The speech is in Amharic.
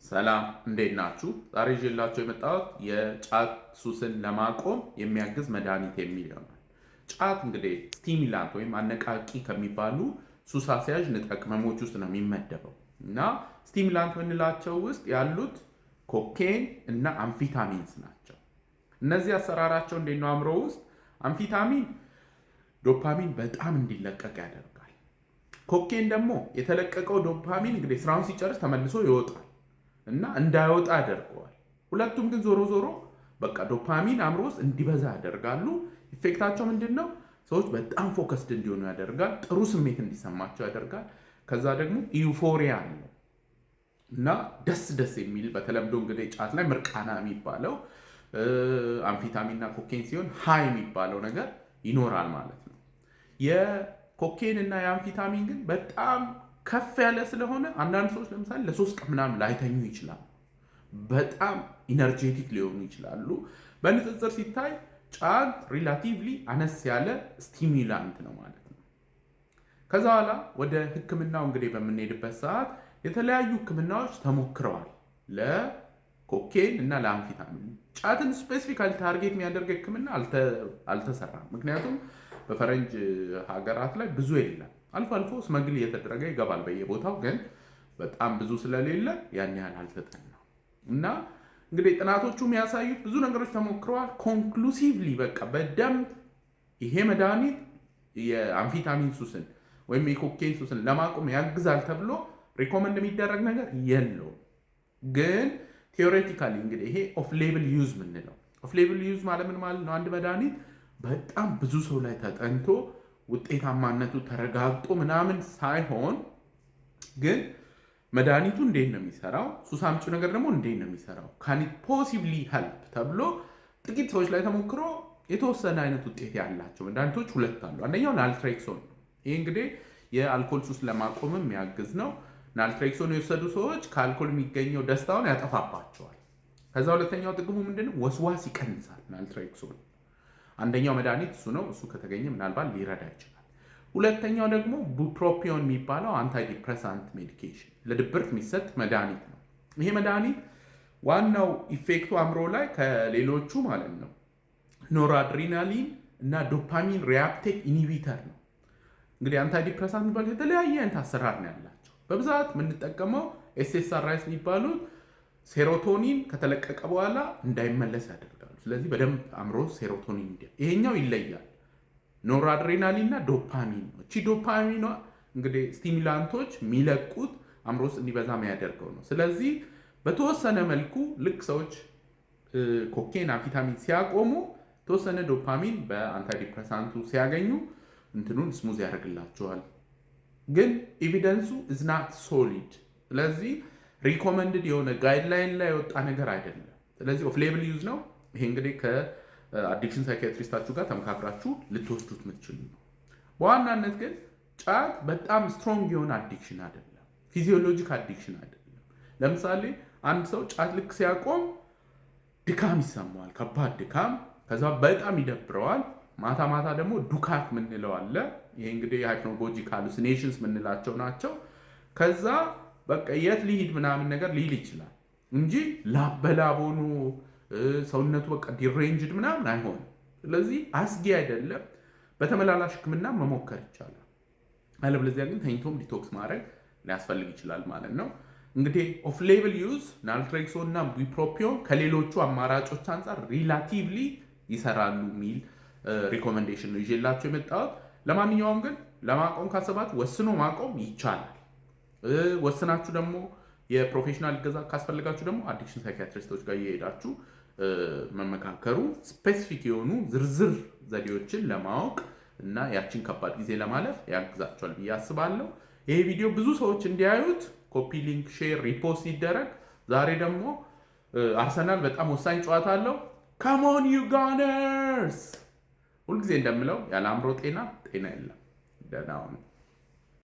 ሰላም እንዴት ናችሁ? ዛሬ ይዤላችሁ የመጣሁት የጫት ሱስን ለማቆም የሚያግዝ መድኃኒት የሚል ይሆናል። ጫት እንግዲህ ስቲሙላንት ወይም አነቃቂ ከሚባሉ ሱስ አስያዥ ንጥረ ቅመሞች ውስጥ ነው የሚመደበው እና ስቲሙላንት የምንላቸው ውስጥ ያሉት ኮኬን እና አምፊታሚንስ ናቸው። እነዚህ አሰራራቸው እንዴት ነው? አእምሮ ውስጥ አምፊታሚን ዶፓሚን በጣም እንዲለቀቅ ያደርጋል። ኮኬን ደግሞ የተለቀቀው ዶፓሚን እንግዲህ ስራውን ሲጨርስ ተመልሶ ይወጣል እና እንዳይወጣ ያደርገዋል። ሁለቱም ግን ዞሮ ዞሮ በቃ ዶፓሚን አእምሮ ውስጥ እንዲበዛ ያደርጋሉ። ኢፌክታቸው ምንድን ነው? ሰዎች በጣም ፎከስድ እንዲሆኑ ያደርጋል። ጥሩ ስሜት እንዲሰማቸው ያደርጋል። ከዛ ደግሞ ዩፎሪያ አለው እና ደስ የሚል በተለምዶ እንግዲህ ጫት ላይ ምርቃና የሚባለው አምፊታሚን እና ኮኬን ሲሆን ሃይ የሚባለው ነገር ይኖራል ማለት ነው። የኮኬን እና የአምፊታሚን ግን በጣም ከፍ ያለ ስለሆነ አንዳንድ ሰዎች ለምሳሌ ለሶስት ቀን ምናምን ላይተኙ ይችላሉ። በጣም ኢነርጄቲክ ሊሆኑ ይችላሉ። በንጽጽር ሲታይ ጫት ሪላቲቭሊ አነስ ያለ ስቲሙላንት ነው ማለት ነው። ከዛ በኋላ ወደ ሕክምናው እንግዲህ በምንሄድበት ሰዓት የተለያዩ ሕክምናዎች ተሞክረዋል ለኮኬን እና ለአምፊታሚን። ጫትን ስፔሲፊካሊ ታርጌት የሚያደርግ ሕክምና አልተሰራም። ምክንያቱም በፈረንጅ ሀገራት ላይ ብዙ የለም። አልፎ አልፎ ስመግል እየተደረገ ይገባል በየቦታው፣ ግን በጣም ብዙ ስለሌለ ያን ያህል አልተጠናም እና እንግዲህ ጥናቶቹ የሚያሳዩት ብዙ ነገሮች ተሞክረዋል። ኮንክሉሲቭሊ በቃ በደንብ ይሄ መድኃኒት የአምፊታሚን ሱስን ወይም የኮኬን ሱስን ለማቆም ያግዛል ተብሎ ሪኮመንድ የሚደረግ ነገር የለውም። ግን ቴዎሬቲካሊ እንግዲህ ይሄ ኦፍ ሌብል ዩዝ ምንለው ኦፍ ሌብል ዩዝ ማለት ምን ማለት ነው? አንድ መድኃኒት በጣም ብዙ ሰው ላይ ተጠንቶ ውጤታማነቱ ተረጋግጦ ምናምን ሳይሆን ግን መድኃኒቱ እንዴት ነው የሚሰራው፣ ሱስ አምጪው ነገር ደግሞ እንዴት ነው የሚሰራው፣ ካን ኢት ፖሲብሊ ሄልፕ ተብሎ ጥቂት ሰዎች ላይ ተሞክሮ የተወሰነ አይነት ውጤት ያላቸው መድኃኒቶች ሁለት አሉ። አንደኛው ናልትሬክሶን ነው። ይህ እንግዲህ የአልኮል ሱስ ለማቆምም የሚያግዝ ነው። ናልትሬክሶን የወሰዱ ሰዎች ከአልኮል የሚገኘው ደስታውን ያጠፋባቸዋል። ከዛ ሁለተኛው ጥቅሙ ምንድነው? ወስዋስ ይቀንሳል ናልትሬክሶን። አንደኛው መድኃኒት እሱ ነው። እሱ ከተገኘ ምናልባት ሊረዳ ይችላል። ሁለተኛው ደግሞ ቡፕሮፒዮን የሚባለው አንታይዲፕሬሳንት ሜዲኬሽን ለድብርት የሚሰጥ መድኃኒት ነው። ይሄ መድኃኒት ዋናው ኢፌክቱ አእምሮ ላይ ከሌሎቹ ማለት ነው ኖራድሪናሊን እና ዶፓሚን ሪአፕቴክ ኢኒቢተር ነው። እንግዲህ አንታይዲፕሬሳንት የሚባሉት የተለያየ አይነት አሰራር ነው ያላቸው። በብዛት የምንጠቀመው ኤስኤስአርአይስ የሚባሉት ሴሮቶኒን ከተለቀቀ በኋላ እንዳይመለስ ያደርጋሉ። ስለዚህ በደንብ አእምሮ ሴሮቶኒን ይሄኛው ይለያል። ኖራድሬናሊን እና ዶፓሚን ነው። እቺ ዶፓሚኗ እንግዲህ ስቲሙላንቶች የሚለቁት አእምሮ ውስጥ እንዲበዛ የሚያደርገው ነው። ስለዚህ በተወሰነ መልኩ ልክ ሰዎች ኮኬን፣ አምፊታሚን ሲያቆሙ ተወሰነ ዶፓሚን በአንታይዲፕሬሳንቱ ሲያገኙ እንትኑን ስሙዝ ያደርግላቸዋል። ግን ኤቪደንሱ ኢዝ ናት ሶሊድ። ስለዚህ ሪኮመንድድ የሆነ ጋይድላይን ላይ የወጣ ነገር አይደለም። ስለዚህ ኦፍ ሌብል ዩዝ ነው። ይሄ እንግዲህ ከአዲክሽን ሳይኪያትሪስታችሁ ጋር ተመካክራችሁ ልትወስዱት የምትችሉ ነው። በዋናነት ግን ጫት በጣም ስትሮንግ የሆነ አዲክሽን አይደለም፣ ፊዚዮሎጂክ አዲክሽን አይደለም። ለምሳሌ አንድ ሰው ጫት ልክ ሲያቆም ድካም ይሰማዋል፣ ከባድ ድካም። ከዛ በጣም ይደብረዋል። ማታ ማታ ደግሞ ዱካክ ምንለው አለ። ይሄ እንግዲህ ሃይፕኖጎጂክ ሃሉሲኔሽንስ ምንላቸው ናቸው። ከዛ በቃ የት ሊሂድ ምናምን ነገር ሊል ይችላል እንጂ ላበላቦኑ ሰውነቱ በቃ ዲሬንጅድ ምናምን አይሆንም። ስለዚህ አስጊ አይደለም። በተመላላሽ ሕክምና መሞከር ይቻላል። አለበለዚያ ግን ተኝቶም ዲቶክስ ማድረግ ሊያስፈልግ ይችላል ማለት ነው። እንግዲህ ኦፍ ሌብል ዩዝ ናልትሬክሶን እና ቡፕሮፒዮን ከሌሎቹ አማራጮች አንጻር ሪላቲቭሊ ይሰራሉ የሚል ሪኮሜንዴሽን ነው ይዤላቸው የመጣሁት። ለማንኛውም ግን ለማቆም ካሰባችሁ ወስኖ ማቆም ይቻላል። ወስናችሁ ደግሞ የፕሮፌሽናል እገዛ ካስፈልጋችሁ ደግሞ አዲክሽን ሳይኪያትሪስቶች ጋር እየሄዳችሁ መመካከሩ ስፔሲፊክ የሆኑ ዝርዝር ዘዴዎችን ለማወቅ እና ያችን ከባድ ጊዜ ለማለፍ ያግዛቸዋል ብዬ አስባለሁ። ይሄ ቪዲዮ ብዙ ሰዎች እንዲያዩት ኮፒ፣ ሊንክ፣ ሼር፣ ሪፖስት ይደረግ። ዛሬ ደግሞ አርሰናል በጣም ወሳኝ ጨዋታ አለው። ካሞን ዩ ጋነርስ! ሁልጊዜ እንደምለው ያለ አእምሮ ጤና የለም። ደህና ሁኑ።